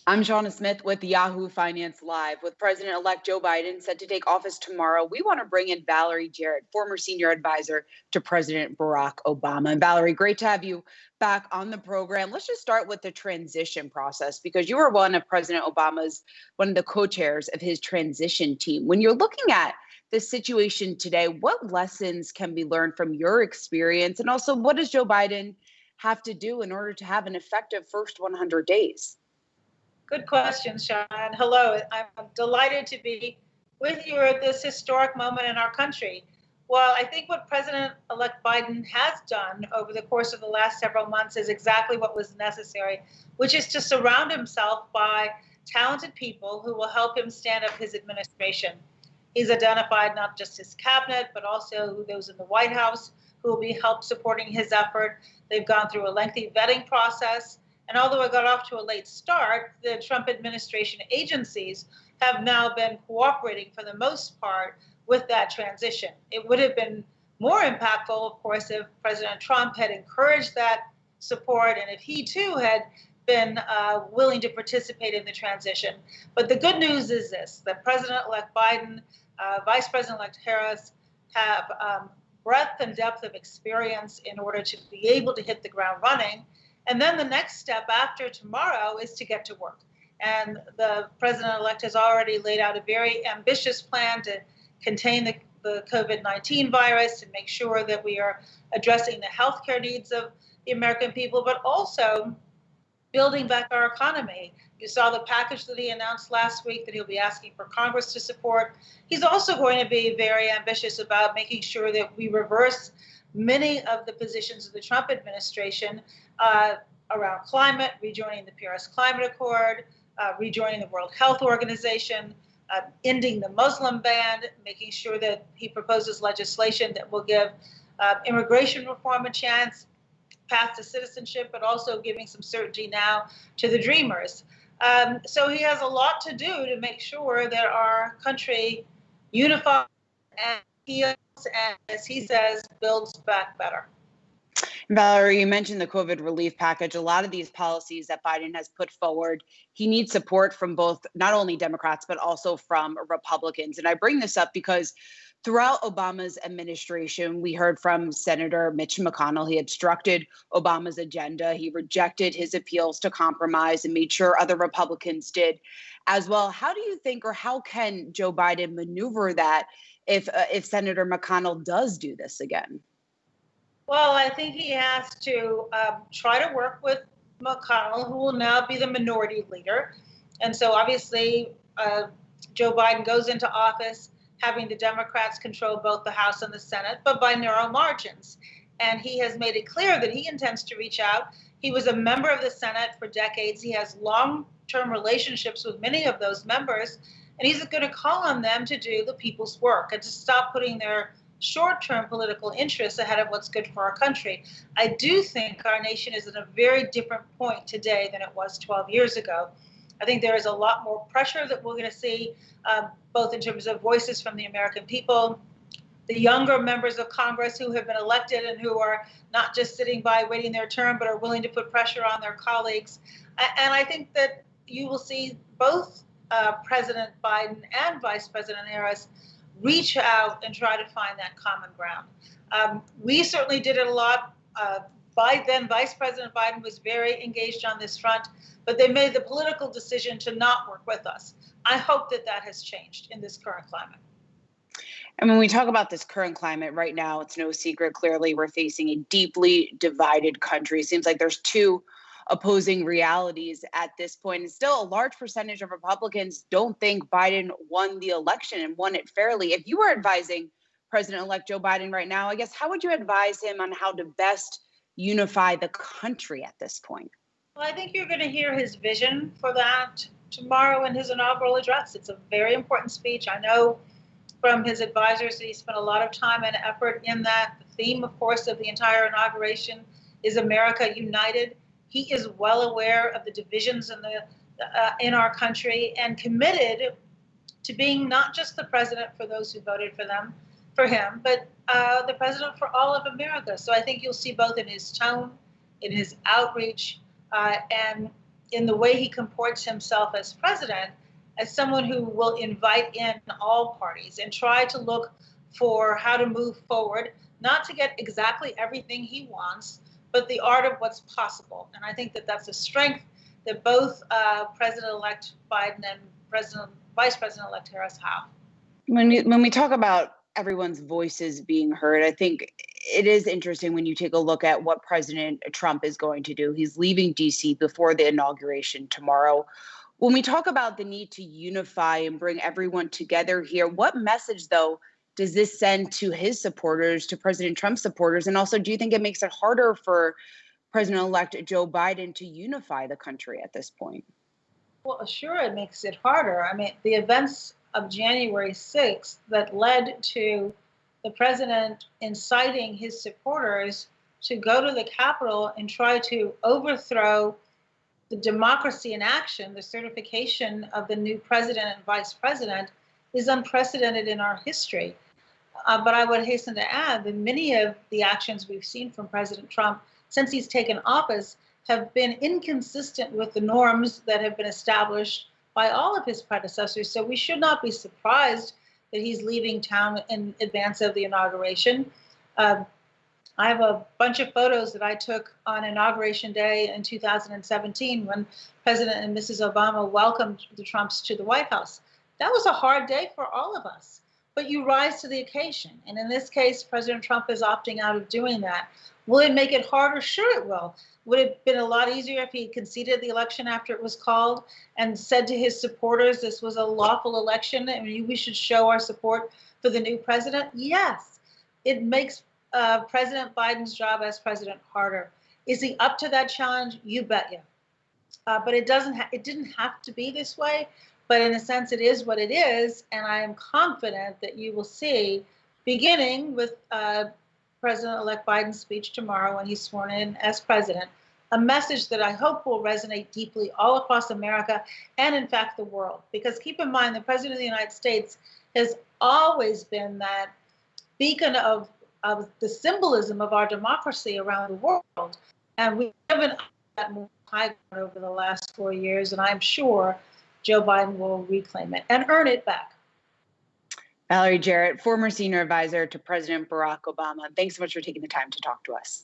I'm Seana Smith with Yahoo Finance Live. With President-elect Joe Biden set to take office tomorrow, we want to bring in Valerie Jarrett, former senior advisor to President Barack Obama. And Valerie, great to have you back on the program. Let's just start with the transition process because you were one of one of the co-chairs of his transition team. When you're looking at the situation today, what lessons can be learned from your experience? And also, what does Joe Biden have to do in order to have an effective first 100 days? Good question, Sean. Hello. I'm delighted to be with you at this historic moment in our country. Well, I think what President-elect Biden has done over the course of the last several months is exactly what was necessary, which is to surround himself by talented people who will help him stand up his administration. He's identified not just his cabinet, but also those in the White House who will be help supporting his effort. They've gone through a lengthy vetting process. And although it got off to a late start, the Trump administration agencies have now been cooperating for the most part with that transition. It would have been more impactful, of course, if President Trump had encouraged that support and if he too had been willing to participate in the transition. But the good news is this, that President-elect Biden, Vice President-elect Harris have breadth and depth of experience in order to be able to hit the ground running. And then the next step after tomorrow is to get to work. And the president-elect has already laid out a very ambitious plan to contain the COVID-19 virus and make sure that we are addressing the healthcare needs of the American people, but also building back our economy. You saw the package that he announced last week that he'll be asking for Congress to support. He's also going to be very ambitious about making sure that we reverse many of the positions of the Trump administration around climate, rejoining the Paris Climate Accord, rejoining the World Health Organization, ending the Muslim ban, making sure that he proposes legislation that will give immigration reform a chance, path to citizenship, but also giving some certainty now to the dreamers. So he has a lot to do to make sure that our country unifies and heals and, as he says, builds back better. Valerie, you mentioned the COVID relief package. A lot of these policies that Biden has put forward, he needs support from both not only Democrats, but also from Republicans. And I bring this up because throughout Obama's administration, we heard from Senator Mitch McConnell. He obstructed Obama's agenda. He rejected his appeals to compromise and made sure other Republicans did as well. How do you think, or how can Joe Biden maneuver that if Senator McConnell does do this again? Well, I think he has to try to work with McConnell, who will now be the minority leader. And so obviously, Joe Biden goes into office having the Democrats control both the House and the Senate, but by narrow margins. And he has made it clear that he intends to reach out. He was a member of the Senate for decades. He has long-term relationships with many of those members, and he's going to call on them to do the people's work and to stop putting their short-term political interests ahead of what's good for our country. I do think our nation is at a very different point today than it was 12 years ago. I think there is a lot more pressure that we're going to see, both in terms of voices from the American people, the younger members of Congress who have been elected and who are not just sitting by waiting their turn, but are willing to put pressure on their colleagues. And I think that you will see both President Biden and Vice President Harris reach out and try to find that common ground. We certainly did it a lot. By then, Vice President Biden was very engaged on this front, but they made the political decision to not work with us. I hope that that has changed in this current climate. And when we talk about this current climate right now, it's no secret, clearly, we're facing a deeply divided country. It seems like there's two opposing realities at this point. And still, a large percentage of Republicans don't think Biden won the election and won it fairly. If you were advising President-elect Joe Biden right now, I guess, how would you advise him on how to best unify the country at this point? Well, I think you're going to hear his vision for that tomorrow in his inaugural address. It's a very important speech. I know from his advisors that he spent a lot of time and effort in that. The theme, of course, of the entire inauguration is America United. He is well aware of the divisions in our country and committed to being not just the president for those who voted for him, but the president for all of America. So I think you'll see both in his tone, in his outreach, and in the way he comports himself as president, as someone who will invite in all parties and try to look for how to move forward, not to get exactly everything he wants, but the art of what's possible. And I think that that's a strength that both President-elect Biden and Vice President-elect Harris have. When we talk about everyone's voices being heard, I think it is interesting when you take a look at what President Trump is going to do. He's leaving DC before the inauguration tomorrow. When we talk about the need to unify and bring everyone together here, what message, though, does this send to his supporters, to President Trump's supporters? And also, do you think it makes it harder for President-elect Joe Biden to unify the country at this point? Well, sure, it makes it harder. I mean, the events of January 6th that led to the president inciting his supporters to go to the Capitol and try to overthrow the democracy in action, the certification of the new president and vice president, is unprecedented in our history. But I would hasten to add that many of the actions we've seen from President Trump since he's taken office have been inconsistent with the norms that have been established by all of his predecessors. So we should not be surprised that he's leaving town in advance of the inauguration. I have a bunch of photos that I took on Inauguration Day in 2017 when President and Mrs. Obama welcomed the Trumps to the White House. That was a hard day for all of us, but you rise to the occasion. And in this case, President Trump is opting out of doing that. Will it make it harder? Sure it will. Would it have been a lot easier if he conceded the election after it was called and said to his supporters this was a lawful election and we should show our support for the new president? Yes. It makes President Biden's job as president harder. Is he up to that challenge? You bet you. But it didn't have to be this way. But in a sense, it is what it is. And I am confident that you will see, beginning with President-elect Biden's speech tomorrow when he's sworn in as president, a message that I hope will resonate deeply all across America and, in fact, the world. Because keep in mind, the President of the United States has always been that beacon of the symbolism of our democracy around the world. And we haven't gotten more high ground over the last 4 years, and I'm sure Joe Biden will reclaim it and earn it back. Valerie Jarrett, former senior advisor to President Barack Obama. Thanks so much for taking the time to talk to us.